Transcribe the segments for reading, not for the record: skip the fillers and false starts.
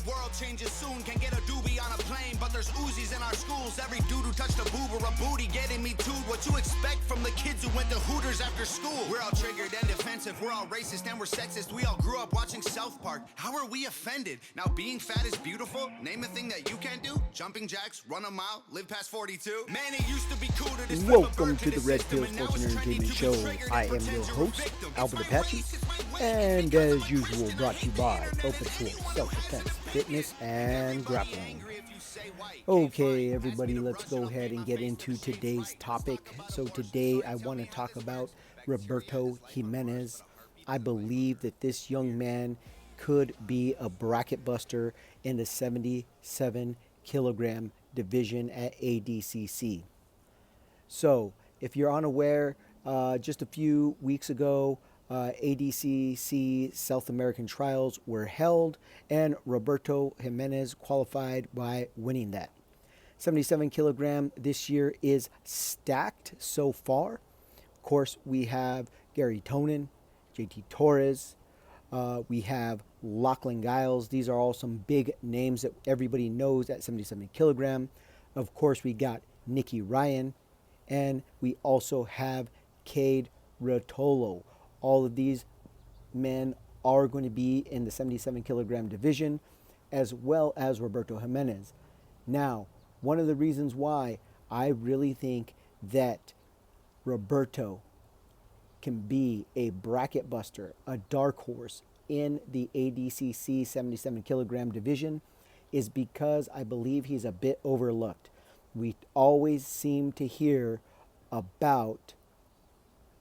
world changes soon. Can get a doobie on a plane, but there's Uzis in our schools. Every dude who touched a boob or a booty getting me too. What you expect from the kids who went to Hooters after school? We're all triggered and defensive. We're all racist and we're sexist. We all grew up watching South Park. How are we offended? Now being fat is beautiful. Name a thing that you can't do. Jumping jacks, run a mile, live past 42. Man, it used to be cool to this. Welcome to the Red Pill Sports and Entertainment Show. I am your host, Albert Apache, and as usual, brought to you by Open Source Self-Defense, Fitness, and Grappling. Okay, everybody, let's go ahead and get into today's topic. So today I want to talk about Roberto Jimenez. I believe that this young man could be a bracket buster in the 77 kilogram division at ADCC. So if you're unaware, just a few weeks ago, ADCC South American trials were held, and Roberto Jimenez qualified by winning that. 77 kilogram this year is stacked so far. Of course, we have Gary Tonin, JT Torres, we have Lachlan Giles. These are all some big names that everybody knows at 77 kilogram. Of course, we got Nicky Ryan, and we also have Cade Rotolo. All of these men are going to be in the 77 kilogram division, as well as Roberto Jimenez. Now, one of the reasons why I really think that Roberto can be a bracket buster, a dark horse in the ADCC 77 kilogram division, is because I believe he's a bit overlooked. We always seem to hear about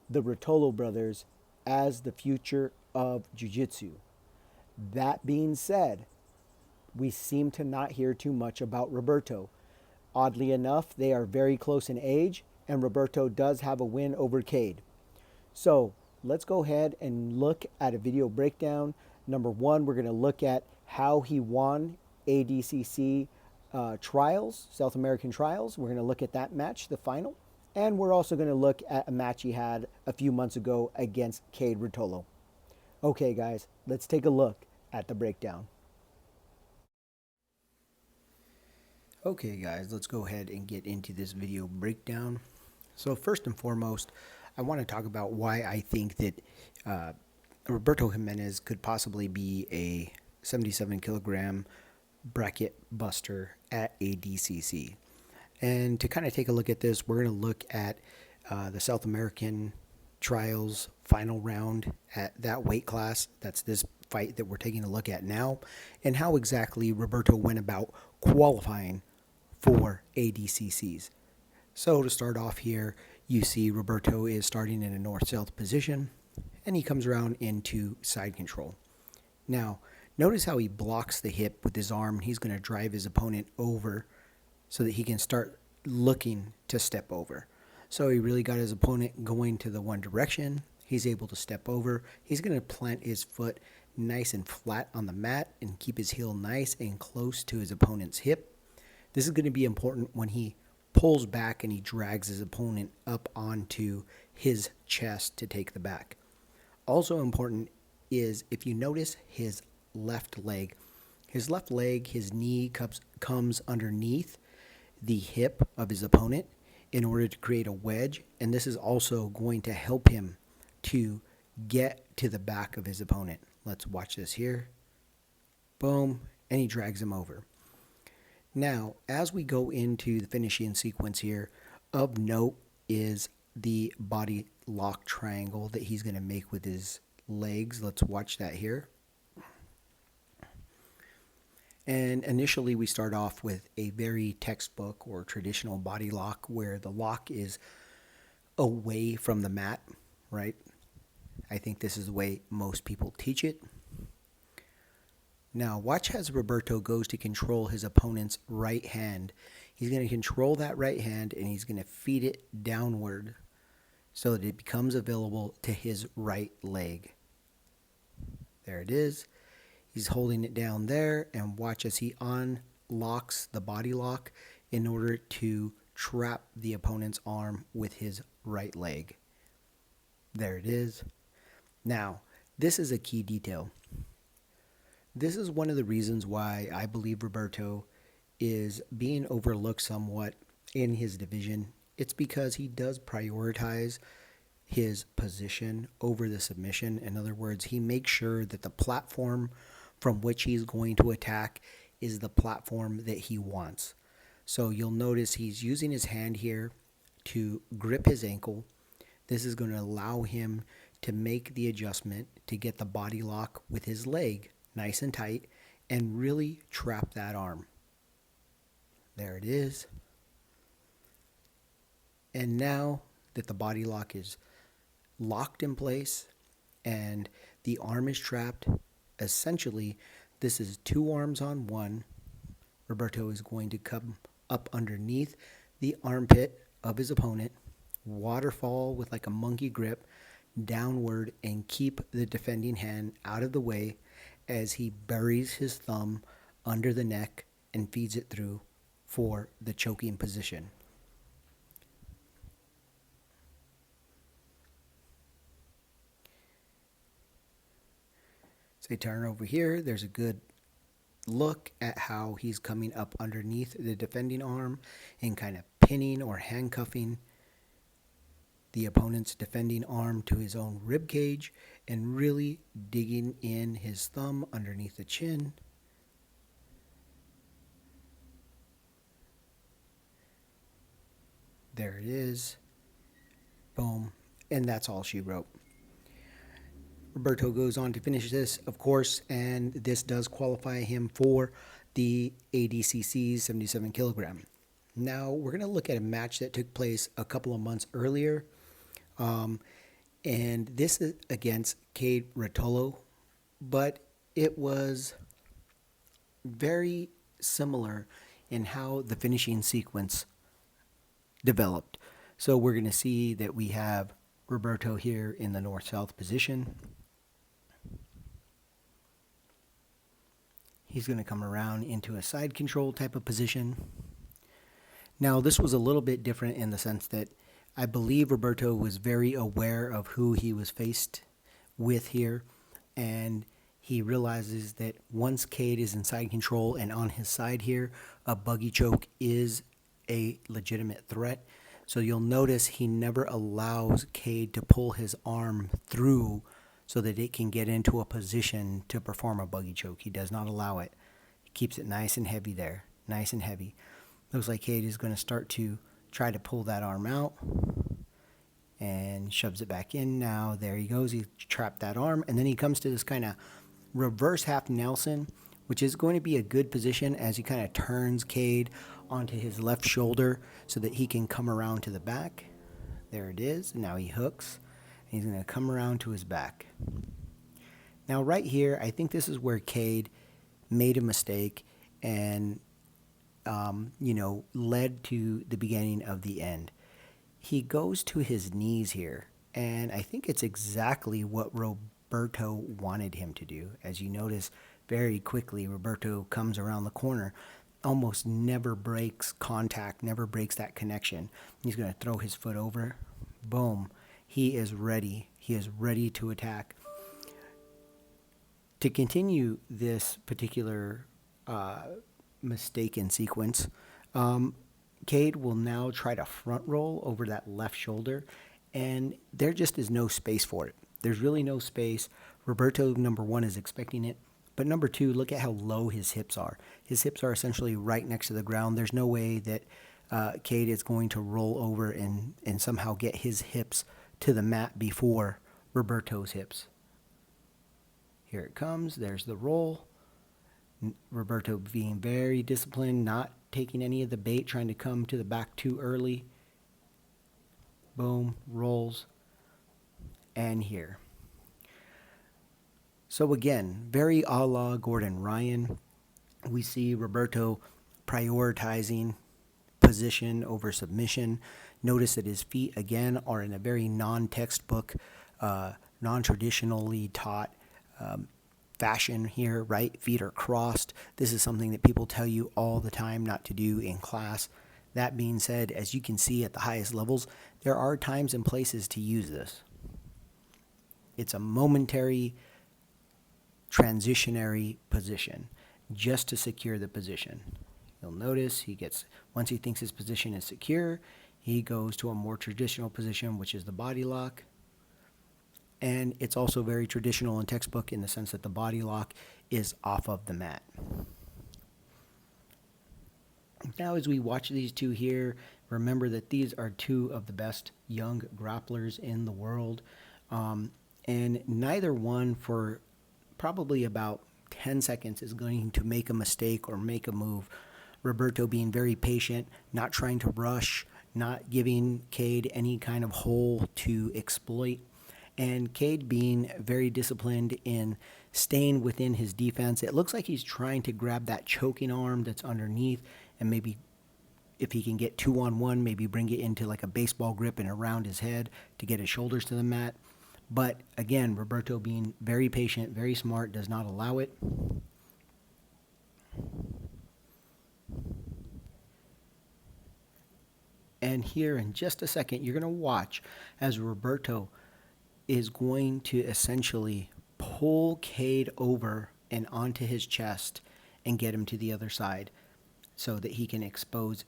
the Rotolo brothers as the future of jiu-jitsu. That being said, we seem to not hear too much about Roberto. Oddly enough, they are very close in age, and Roberto does have a win over Cade. So let's go ahead and look at a video breakdown. Number one, we're going to look at how he won ADCC trials, South American trials. We're going to look at that match, the final. And we're also going to look at a match he had a few months ago against Cade Rotolo. Okay, guys, let's take a look at the breakdown. Okay, guys, let's go ahead and get into this video breakdown. So first and foremost, I want to talk about why I think that Roberto Jimenez could possibly be a 77 kilogram bracket buster at ADCC. And to kind of take a look at this, we're going to look at the South American trials final round at that weight class. That's this fight that we're taking a look at now, and how exactly Roberto went about qualifying for ADCCs. So to start off here, you see Roberto is starting in a north-south position, and he comes around into side control. Now, notice how he blocks the hip with his arm. He's going to drive his opponent over so that he can start looking to step over. So he really got his opponent going to the one direction. He's able to step over. He's going to plant his foot nice and flat on the mat and keep his heel nice and close to his opponent's hip. This is going to be important when he pulls back and he drags his opponent up onto his chest to take the back. Also important is, if you notice his left leg, his knee comes underneath the hip of his opponent in order to create a wedge, and this is also going to help him to get to the back of his opponent. Let's watch this here. Boom, and he drags him over. Now, as we go into the finishing sequence here, of note is the body lock triangle that he's going to make with his legs. Let's watch that here. And initially we start off with a very textbook or traditional body lock where the lock is away from the mat, right? I think this is the way most people teach it. Now watch as Roberto goes to control his opponent's right hand. He's going to control that right hand and he's going to feed it downward so that it becomes available to his right leg. There it is. He's holding it down there, and watch as he unlocks the body lock in order to trap the opponent's arm with his right leg. There it is. Now, this is a key detail. This is one of the reasons why I believe Roberto is being overlooked somewhat in his division. It's because he does prioritize his position over the submission. In other words, he makes sure that the platform from which he's going to attack is the platform that he wants. So you'll notice he's using his hand here to grip his ankle. This is going to allow him to make the adjustment to get the body lock with his leg nice and tight and really trap that arm. There it is. And now that the body lock is locked in place and the arm is trapped, essentially this is two arms on one. Roberto is going to come up underneath the armpit of his opponent, waterfall with like a monkey grip downward, and keep the defending hand out of the way as he buries his thumb under the neck and feeds it through for the choking position. So they turn over here. There's a good look at how he's coming up underneath the defending arm and kind of pinning or handcuffing the opponent's defending arm to his own rib cage and really digging in his thumb underneath the chin. There it is. Boom. And that's all she wrote. Roberto goes on to finish this, of course, and this does qualify him for the ADCC 77 kilogram. Now, we're going to look at a match that took place a couple of months earlier. And this is against Cade Rotolo, but it was very similar in how the finishing sequence developed. So we're going to see that we have Roberto here in the north-south position. He's going to come around into a side control type of position. Now, this was a little bit different in the sense that I believe Roberto was very aware of who he was faced with here, and he realizes that once Cade is in side control and on his side here, a buggy choke is a legitimate threat. So you'll notice he never allows Cade to pull his arm through so that it can get into a position to perform a buggy choke. He does not allow it. He keeps it nice and heavy there, nice and heavy. Looks like Cade is going to start to try to pull that arm out and shoves it back in. Now there he goes. He trapped that arm, and then he comes to this kind of reverse half Nelson, which is going to be a good position as he kind of turns Cade onto his left shoulder so that he can come around to the back. There it is. Now he hooks. He's going to come around to his back. Now right here, I think this is where Cade made a mistake and led to the beginning of the end. He goes to his knees here, and I think it's exactly what Roberto wanted him to do. As you notice, very quickly, Roberto comes around the corner, almost never breaks contact, never breaks that connection. He's going to throw his foot over. Boom. He is ready. He is ready to attack. To continue this particular mistaken sequence, Cade will now try to front roll over that left shoulder, and there just is no space for it. There's really no space. Roberto, number one, is expecting it, but number two, look at how low his hips are. His hips are essentially right next to the ground. There's no way that Cade is going to roll over and somehow get his hips to the mat before Roberto's hips. Here it comes. There's the roll. Roberto being very disciplined, not taking any of the bait, trying to come to the back too early. Boom, rolls, and here. So again, very a la Gordon Ryan. We see Roberto prioritizing position over submission. Notice that his feet, again, are in a very non-textbook, non-traditionally taught fashion here, right? Feet are crossed. This is something that people tell you all the time not to do in class. That being said, as you can see at the highest levels, there are times and places to use this. It's a momentary transitionary position just to secure the position. You'll notice once he thinks his position is secure, he goes to a more traditional position, which is the body lock. And it's also very traditional and textbook in the sense that the body lock is off of the mat. Now, as we watch these two here, remember that these are two of the best young grapplers in the world. And neither one, for probably about 10 seconds, is going to make a mistake or make a move. Roberto being very patient, not trying to rush, not giving Cade any kind of hole to exploit. And Cade being very disciplined in staying within his defense. It looks like he's trying to grab that choking arm that's underneath, and maybe if he can get 2-on-1, maybe bring it into like a baseball grip and around his head to get his shoulders to the mat. But again, Roberto being very patient, very smart, does not allow it. And here in just a second, you're going to watch as Roberto is going to essentially pull Cade over and onto his chest and get him to the other side so that he can expose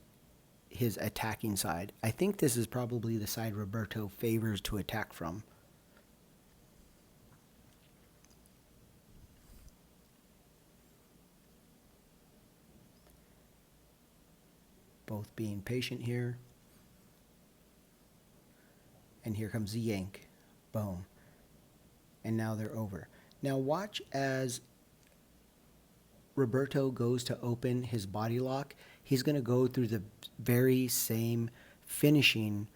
his attacking side. I think this is probably the side Roberto favors to attack from. Both being patient here. And here comes the yank. Boom. And now they're over. Now watch as Roberto goes to open his body lock. He's going to go through the very same finishing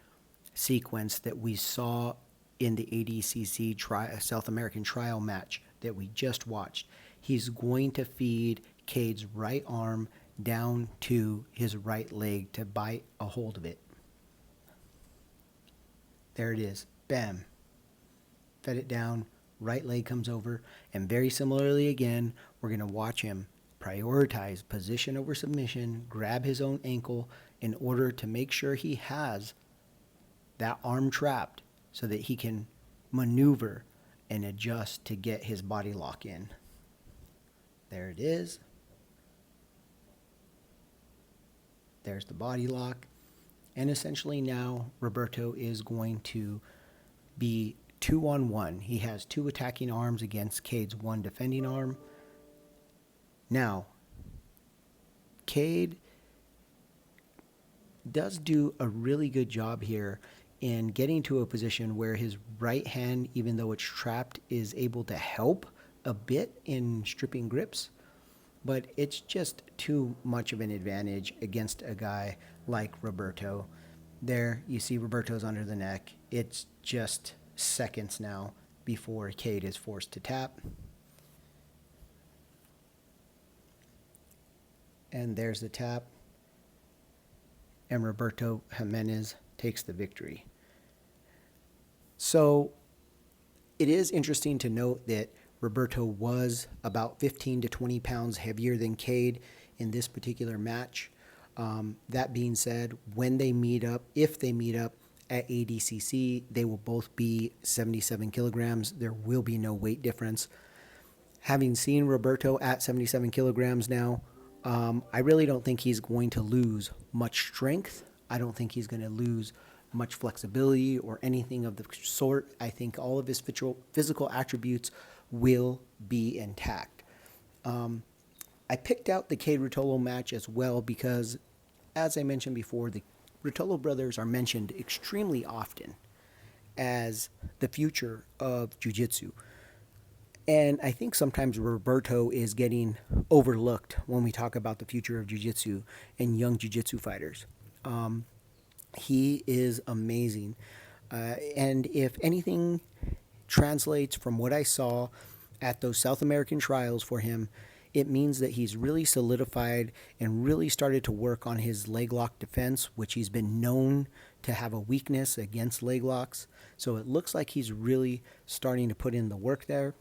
sequence that we saw in the ADCC South American trial match that we just watched. He's going to feed Cade's right arm down to his right leg to bite a hold of it. There it is. Bam. Fed it down. Right leg comes over. And very similarly again, we're going to watch him prioritize position over submission, grab his own ankle in order to make sure he has that arm trapped so that he can maneuver and adjust to get his body lock in. There it is. There's the body lock. And essentially now Roberto is going to be 2-on-1. He has two attacking arms against Cade's one defending arm. Now, Cade does do a really good job here in getting to a position where his right hand, even though it's trapped, is able to help a bit in stripping grips. But it's just too much of an advantage against a guy like Roberto. There, you see Roberto's under the neck. It's just seconds now before Cade is forced to tap. And there's the tap. And Roberto Jimenez takes the victory. So it is interesting to note that Roberto was about 15 to 20 pounds heavier than Cade in this particular match. That being said, when they meet up, if they meet up at ADCC, they will both be 77 kilograms. There will be no weight difference. Having seen Roberto at 77 kilograms now, I really don't think he's going to lose much strength. I don't think he's going to lose much flexibility or anything of the sort. I think all of his physical attributes will be intact. I picked out the Cade Ruotolo match as well because, as I mentioned before, the Ruotolo brothers are mentioned extremely often as the future of jiu-jitsu. And I think sometimes Roberto is getting overlooked when we talk about the future of jiu-jitsu and young jiu-jitsu fighters. He is amazing. And if anything translates from what I saw at those South American trials for him, it means that he's really solidified and really started to work on his leg lock defense, which he's been known to have a weakness against leg locks. So it looks like he's really starting to put in the work there.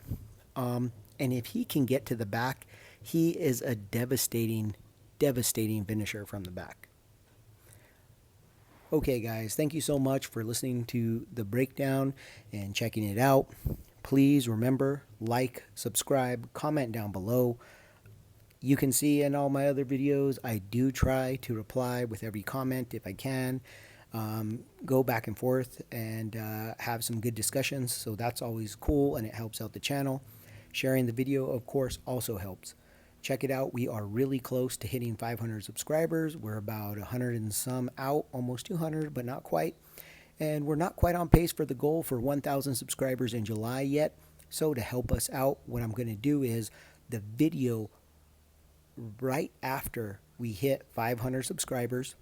And if he can get to the back, he is a devastating finisher from the back. Okay, guys, thank you so much for listening to the breakdown and checking it out. Please remember, like, subscribe, comment down below. You can see in all my other videos, I do try to reply with every comment if I can. Go back and forth and have some good discussions, so that's always cool and it helps out the channel. Sharing the video, of course, also helps. Check it out. We are really close to hitting 500 subscribers. We're about 100 and some out, almost 200, but not quite. And we're not quite on pace for the goal for 1,000 subscribers in July yet. So to help us out, what I'm going to do is the video right after we hit 500 subscribers,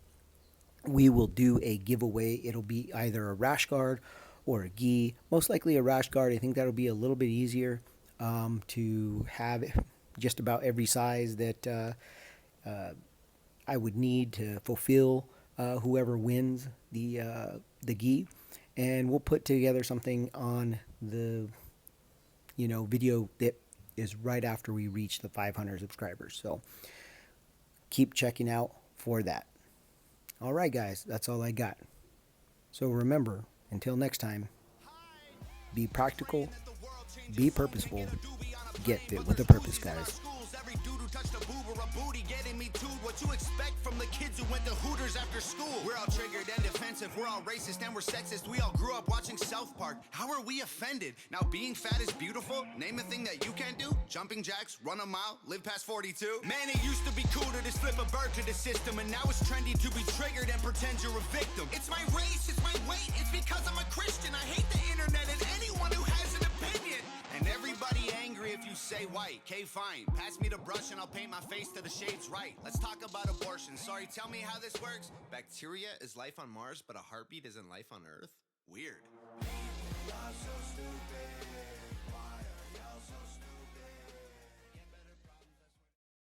we will do a giveaway. It'll be either a rash guard or a gi. Most likely a rash guard. I think that'll be a little bit easier to have just about every size that I would need to fulfill whoever wins the gi, and we'll put together something on the video that is right after we reach the 500 subscribers. So keep checking out for that. All right, guys, that's all I got. So remember, until next time, be practical, be purposeful, get fit with a purpose, guys. Every dude who touched a boob or a booty getting me too. What you expect from the kids who went to Hooters after school? We're all triggered and defensive. We're all racist and we're sexist. We all grew up watching South Park. How are we offended? Now being fat is beautiful. Name a thing that you can't do. Jumping jacks, run a mile, live past 42. Man, it used to be cool to just flip a bird to the system, and now it's trendy to be triggered and pretend you're a victim. It's my race, it's my weight, it's because I'm a Christian. I hate the internet and anyone who has an opinion. And everybody angry if you say white. Okay, fine. Pass me the brush and I'll paint my face to the shades right. Let's talk about abortion. Sorry, tell me how this works. Bacteria is life on Mars, but a heartbeat isn't life on Earth? Weird.